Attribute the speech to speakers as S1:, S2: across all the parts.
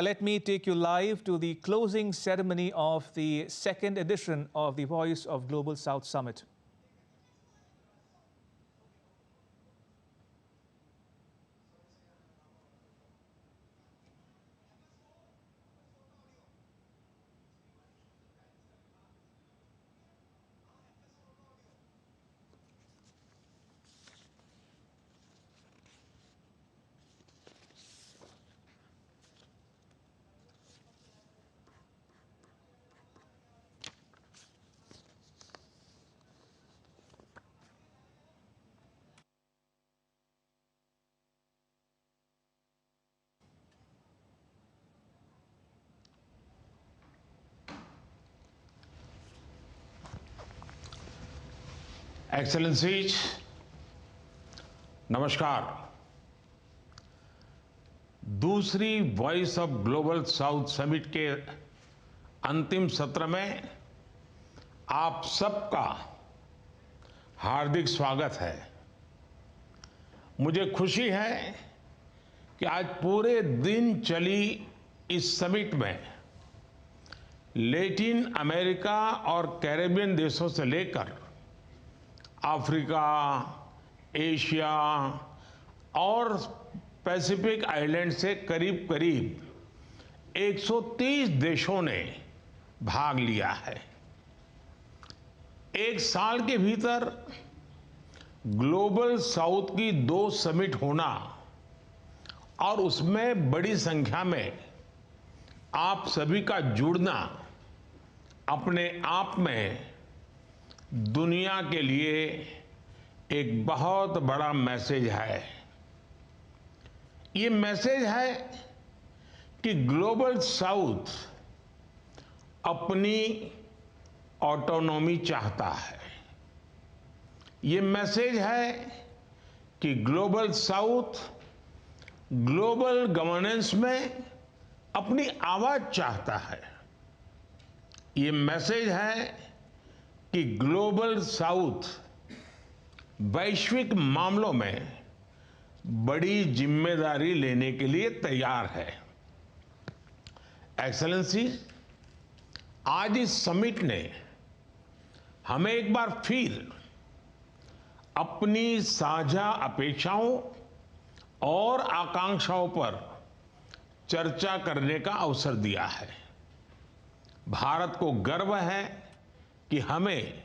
S1: Let me take you live to the closing ceremony of the second edition of the Voice of Global South Summit.
S2: Excellencies, नमस्कार। दूसरी voice of global south summit के अंतिम सत्र में आप सबका हार्दिक स्वागत है। मुझे खुशी है कि आज पूरे दिन चली इस समिट में लैटिन अमेरिका और कैरेबियन देशों से लेकर अफ्रीका, एशिया और पैसिफिक आइलैंड से करीब करीब 130 देशों ने भाग लिया है। एक साल के भीतर ग्लोबल साउथ की 2 समिट होना और उसमें बड़ी संख्या में आप सभी का जुड़ना अपने आप में दुनिया के लिए एक बहुत बड़ा मैसेज है। ये मैसेज है कि ग्लोबल साउथ अपनी ऑटोनॉमी चाहता है। ये मैसेज है कि ग्लोबल साउथ ग्लोबल गवर्नेंस में अपनी आवाज चाहता है। ये मैसेज है कि ग्लोबल साउथ वैश्विक मामलों में बड़ी जिम्मेदारी लेने के लिए तैयार है। एक्सेलेंसी, आज इस समिट ने हमें एक बार फिर अपनी साझा अपेक्षाओं और आकांक्षाओं पर चर्चा करने का अवसर दिया है। भारत को गर्व है कि हमें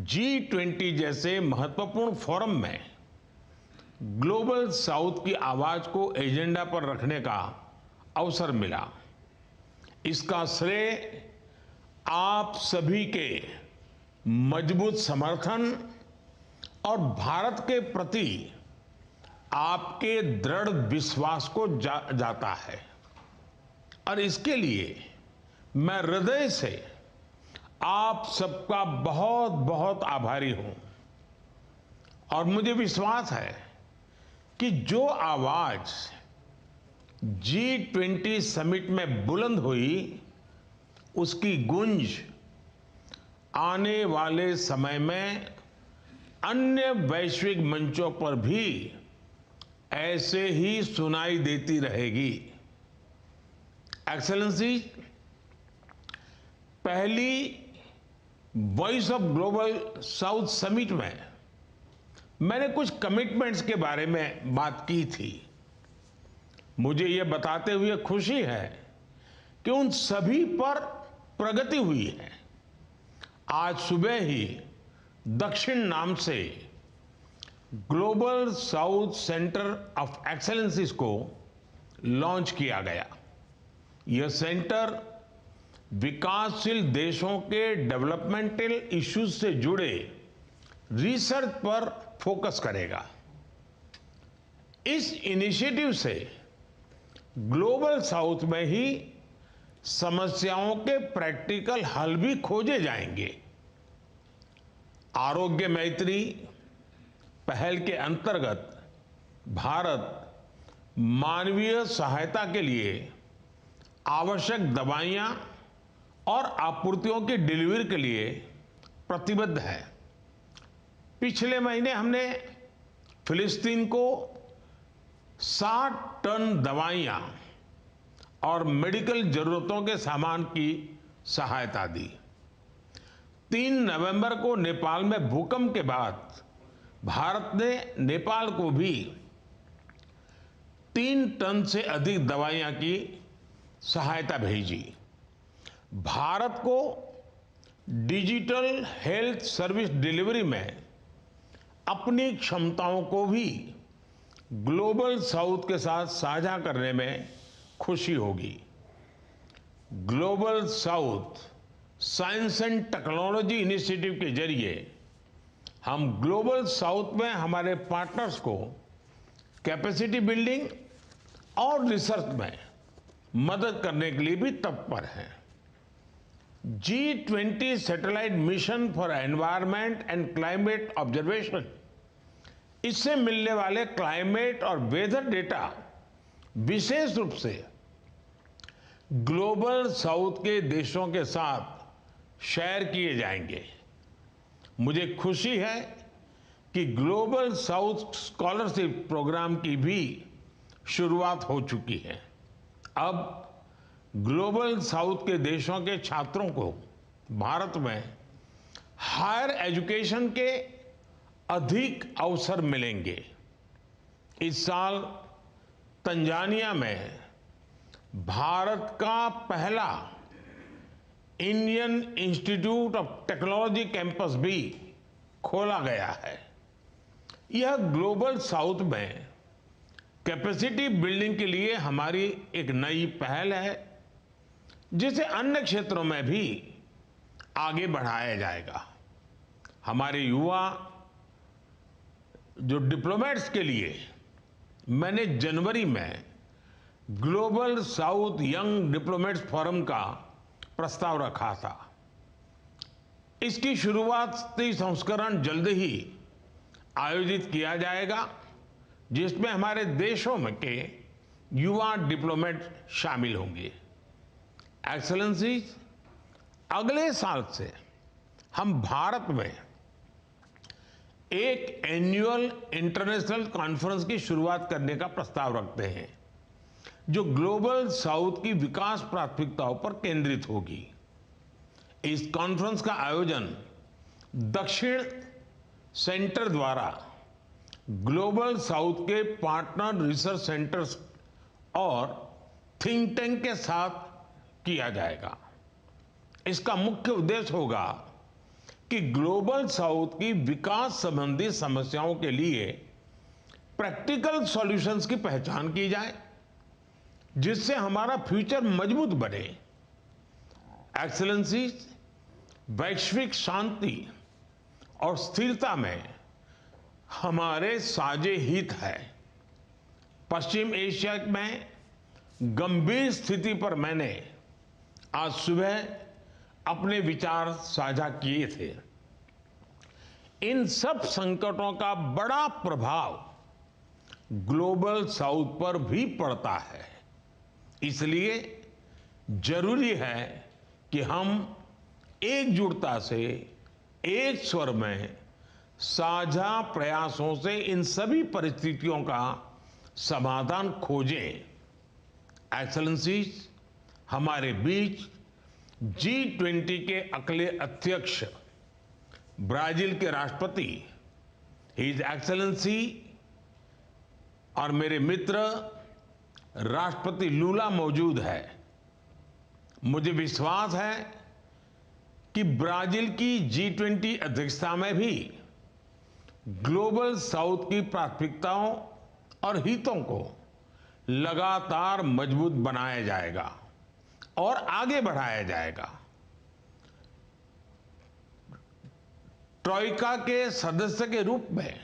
S2: G20 जैसे महत्वपूर्ण फोरम में ग्लोबल साउथ की आवाज को एजेंडा पर रखने का अवसर मिला। इसका श्रेय आप सभी के मजबूत समर्थन और भारत के प्रति आपके दृढ़ विश्वास को जाता है और इसके लिए मैं हृदय से आप सबका बहुत बहुत आभारी हूं। और मुझे विश्वास है कि जो आवाज G20 समिट में बुलंद हुई, उसकी गूंज आने वाले समय में अन्य वैश्विक मंचों पर भी ऐसे ही सुनाई देती रहेगी। एक्सेलेंसी, पहली voice of global south summit में मैंने कुछ कमिटमेंट्स के बारे में बात की थी। मुझे यह बताते हुए खुशी है कि उन सभी पर प्रगति हुई है। आज सुबह ही दक्षिण नाम से global south centre of excellencies को लॉन्च किया गया। यह सेंटर विकासशील देशों के डेवलपमेंटल इश्यूज से जुड़े रिसर्च पर फोकस करेगा। इस इनिशिएटिव से ग्लोबल साउथ में ही समस्याओं के प्रैक्टिकल हल भी खोजे जाएंगे। आरोग्य मैत्री पहल के अंतर्गत भारत मानवीय सहायता के लिए आवश्यक दवाइयां और आपूर्तियों की डिलीवरी के लिए प्रतिबद्ध है। पिछले महीने हमने फिलिस्तीन को 60 टन दवाइयां और मेडिकल जरूरतों के सामान की सहायता दी। 3 नवंबर को नेपाल में भूकंप के बाद भारत ने नेपाल को भी 3 टन से अधिक दवाइयां की सहायता भेजी। भारत को डिजिटल हेल्थ सर्विस डिलीवरी में अपनी क्षमताओं को भी ग्लोबल साउथ के साथ साझा करने में खुशी होगी। Global south science and technology initiative के जरिए हम ग्लोबल साउथ में हमारे पार्टनर्स को कैपेसिटी बिल्डिंग और रिसर्च में मदद करने के लिए भी तत्पर हैं। G20 satellite mission for environment and climate observation, इससे मिलने वाले क्लाइमेट और वेदर डेटा विशेष रूप से ग्लोबल साउथ के देशों के साथ शेयर किए जाएंगे। मुझे खुशी है कि ग्लोबल साउथ स्कॉलरशिप प्रोग्राम की भी शुरुआत हो चुकी है। अब ग्लोबल साउथ के देशों के छात्रों को भारत में हायर एजुकेशन के अधिक अवसर मिलेंगे। इस साल तंजानिया में भारत का पहला Indian institute of technology campus भी खोला गया है। यह ग्लोबल साउथ में कैपेसिटी बिल्डिंग के लिए हमारी एक नई पहल है, जिसे अन्य क्षेत्रों में भी आगे बढ़ाया जाएगा। हमारे युवा जो डिप्लोमेट्स के लिए मैंने जनवरी में global south young diplomats forum का प्रस्ताव रखा था। इसकी शुरुआती संस्करण जल्द ही आयोजित किया जाएगा, जिसमें हमारे देशों में के युवा डिप्लोमेट शामिल होंगे। एक्सेलेंसी, अगले साल से हम भारत में एक एनुअल इंटरनेशनल कॉन्फ्रेंस की शुरुआत करने का प्रस्ताव रखते हैं, जो ग्लोबल साउथ की विकास प्राथमिकताओं पर केंद्रित होगी। इस कॉन्फ्रेंस का आयोजन दक्षिण सेंटर द्वारा ग्लोबल साउथ के पार्टनर रिसर्च सेंटर्स और थिंक टैंक के साथ किया जाएगा। इसका मुख्य उद्देश्य होगा कि ग्लोबल साउथ की विकास संबंधी समस्याओं के लिए प्रैक्टिकल सॉल्यूशंस की पहचान की जाए, जिससे हमारा फ्यूचर मजबूत बने। एक्सेलेंसी, वैश्विक शांति और स्थिरता में हमारे साझे हित है। पश्चिम एशिया में गंभीर स्थिति पर मैंने आज सुबह अपने विचार साझा किए थे। इन सब संकटों का बड़ा प्रभाव ग्लोबल साउथ पर भी पड़ता है। इसलिए जरूरी है कि हम एकजुटता से, एक स्वर में, साझा प्रयासों से इन सभी परिस्थितियों का समाधान खोजें। एक्सेलेंसीज, हमारे बीच G20 के अगले अध्यक्ष ब्राजील के राष्ट्रपति हिज एक्सेलेंसी और मेरे मित्र राष्ट्रपति लूला मौजूद है। मुझे विश्वास है कि ब्राजील की G20 अध्यक्षता में भी ग्लोबल साउथ की प्राथमिकताओं और हितों को लगातार मजबूत बनाया जाएगा और आगे बढ़ाया जाएगा। ट्रोइका के सदस्य के रूप में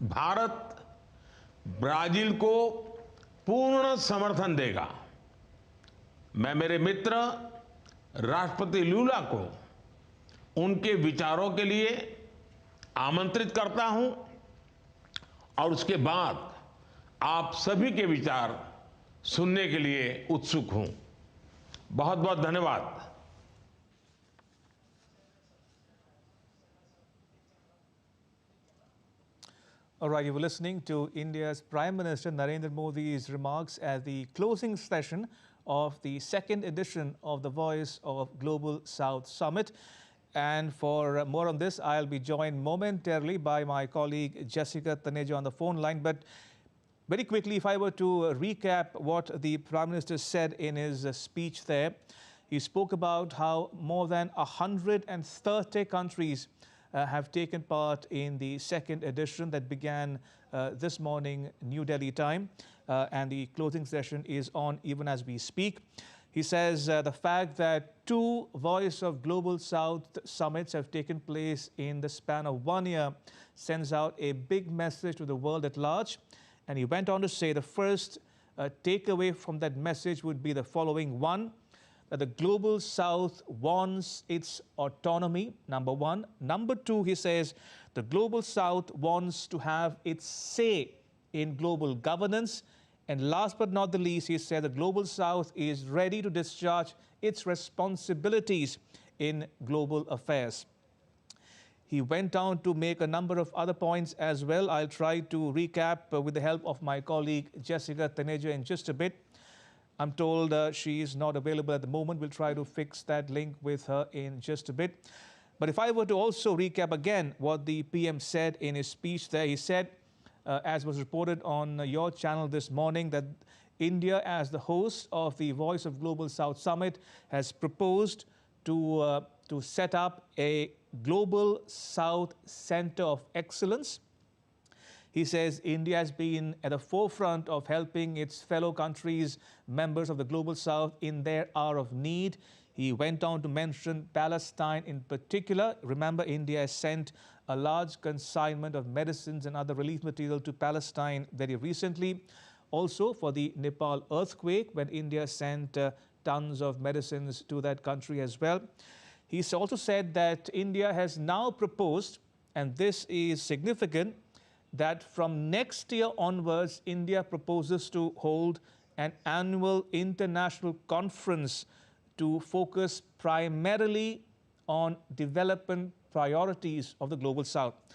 S2: भारत ब्राजील को पूर्ण समर्थन देगा। मैं मेरे मित्र राष्ट्रपति लूला को उनके विचारों के लिए आमंत्रित करता हूं और उसके बाद आप सभी के विचार सुनने के लिए उत्सुक हूं। बहुत बहुत धन्यवाद।
S1: All right, you were listening to India's Prime Minister Narendra Modi's remarks at the closing session of the second edition of the Voice of Global South Summit. And for more on this, I'll be joined momentarily by my colleague Jessica Taneja on the phone line. But very quickly, if I were to recap what the Prime Minister said in his speech there, he spoke about how more than 130 countries have taken part in the second edition that began this morning, New Delhi time, and the closing session is on even as we speak. He says the fact that 2 Voice of Global South summits have taken place in the span of 1 year sends out a big message to the world at large. And he went on to say the first takeaway from that message would be the following: 1, that the Global South wants its autonomy, number 1. Number 2, he says, the Global South wants to have its say in global governance. And last but not the least, he said the Global South is ready to discharge its responsibilities in global affairs. He went on to make a number of other points as well. I'll try to recap with the help of my colleague Jessica Taneja in just a bit. I'm told she is not available at the moment. We'll try to fix that link with her in just a bit. But if I were to also recap again what the PM said in his speech there, he said, as was reported on your channel this morning, that India, as the host of the Voice of Global South Summit, has proposed to set up a Global South Center of Excellence. He says India has been at the forefront of helping its fellow countries, members of the Global South, in their hour of need. He went on to mention Palestine in particular. Remember, India has sent a large consignment of medicines and other relief material to Palestine very recently. Also for the Nepal earthquake, when India sent tons of medicines to that country as well. He also said that India has now proposed, and this is significant, that from next year onwards, India proposes to hold an annual international conference to focus primarily on development priorities of the Global South.